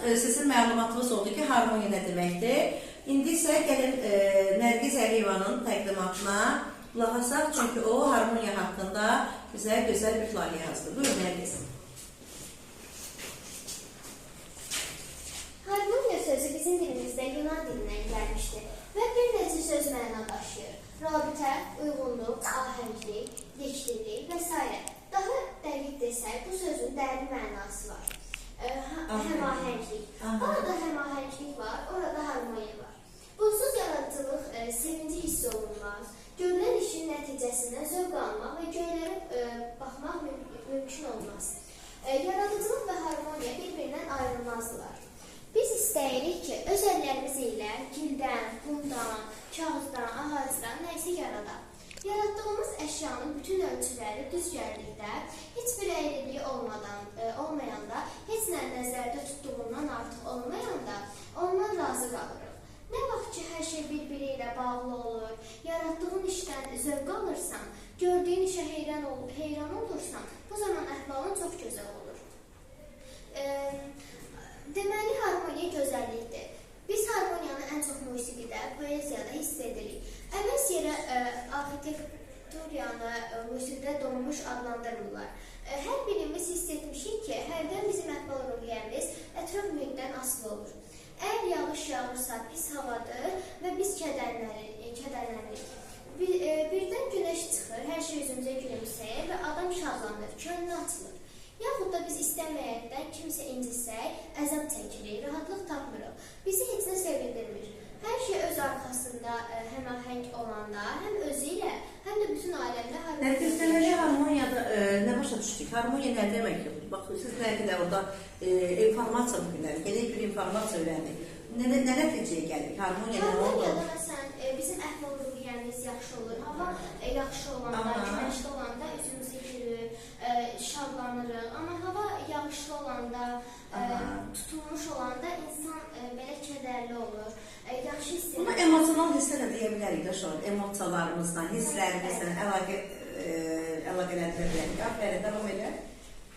sizin məlumatınız oldu ki, harmoniya nə deməkdir. İndi isə gəlin Nərgiz Əliyevanın təqdimatına qulaq asaq, çünki o harmoniya haqqında bizə gözəl bir layihə yazdı. Buyurun Nərgiz. Harmoniya sözü bizim dilimizdə Yunan dilindən gəlmişdir və bir neçə söz məna daşıyır. Rabitə, uyğunluq, ahənglik, yeklilik və s. Daha dəqiq desək, bu sözün dərin mənası var. Həmahənglik. Orada həmahənglik var, orada harmoniya var. Bunsuz yaradıcılıq sevinci hiss olunmaz. Görülən işin nəticəsindən zövq almaq və göylərə baxmaq mümkün olmaz. Yaradıcılıq və harmoniya bir-birindən ayrılmazdılar. Biz istəyirik ki, öz əllərimiz ilə gildən, qumdan, kağızdan, ağacdan nəysə yaradaq. Yaratdığımız əşyanın bütün ölçüləri düz gəldikdə, heç bir əyriliyi olmayanda, heç nə nəzərdə tutduğundan artıq olmayanda, ondan razı qalırıq. Nə vaxt ki, hər şey bir-biri ilə bağlı olur, yaratdığın işdən zövq alırsan, gördüyün işə heyran olursan, bu zaman əhvalın çox gözəl olur. Deməli, harmoniya gözəllikdir. Biz harmoniyanı ən çox musiqidə, poeziyada hiss edirik. Əvəz yerə arxitekturiyanı musiqidə donmuş adlandırmırlar. Hər birimiz hiss etmişik ki, hərdən bizim əhval-ruhiyyəmiz ətraf mühitdən asılı olur. Əgər yağış yağırsa pis havadır və biz kədərlənirik. Birdən günəş çıxır, hər şey üzümüzə gülümsəyir və adam şadlanır, könlü açılır. Yaxud da biz istəməyəkdən kimsə incitsək, əzab çəkirik, rahatlıq tapmırıq. Bizi heç nə sevindirmir. Hər şey öz arxasında həmahəng olanda, həm özü ilə, həm də bütün aləmdə harmoniya. Nəticələri harmoniyada nə başa düşdük? Harmoniya nə deməkdir? Bax, siz nə qədər orada informasiya bugünləri, gedək bir informasiya öyrəndik. Nə nəticəyə gəldik? Harmoniya nə oldu? Harmoniyada məsələn, bizim əhval-ruhiyyəmiz yaxşı olur. Hava yaxşı olanda, günəşli olanda üzümüzü gülür, şadlanırıq. Amma hava yağışlı olanda, tutulmuş olanda insan belə kədərli olur. Yaxşı hiss edir. Buna emosional hisslər də deyə bilərik də şu an. Emosiyalarımızla, hisslərimizlə əlaqələndirə bilərik. Afərin, davam elə.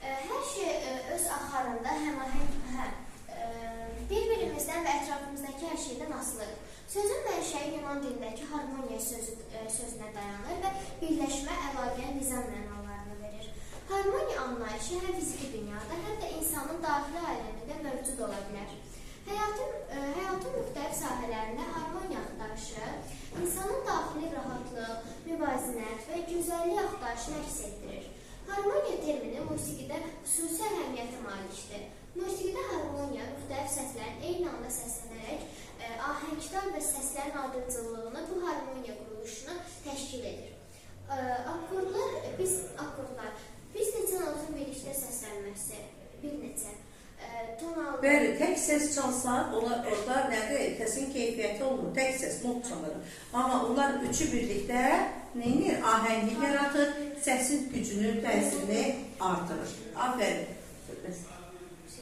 Hər şey öz axarında həmahəng, bir-birimizdən və ətrafımızdakı hər şeydən asılırıq. Sözün mənşəyi Yunan dilindəki harmoniya sözünə dayanır və birləşmə, əlaqə, nizam mənalarını verir. Harmoniya anlayışı həm fiziki dünyada, həm də insanın daxili aləmində mövcud ola bilər. Həyatın müxtəlif sahələrində harmoniya axtarışı insanın daxili rahatlıq, müvazinət və gözəllik axtarışını əks etdirir. Harmoniya termini musiqidə xüsusi əhəmiyyətə malikdir. Musiqidə harmoniya müxtəlif səslərin eyni anda səslənərək ahəngdar və səslərin ardıcıllığını, bu harmoniya quruluşunu təşkil edir. Akordlar, biz neçə notun birlikdə səslənməsi, bir neçə tonal. Bəli, tək səs çalsa, orada nədir? Səsin keyfiyyəti olmur, tək səs, not çalır. Amma onlar üçü birlikdə neyini? Ahənglik yaratır, səsin gücünü, təsirini artırır. Afərin.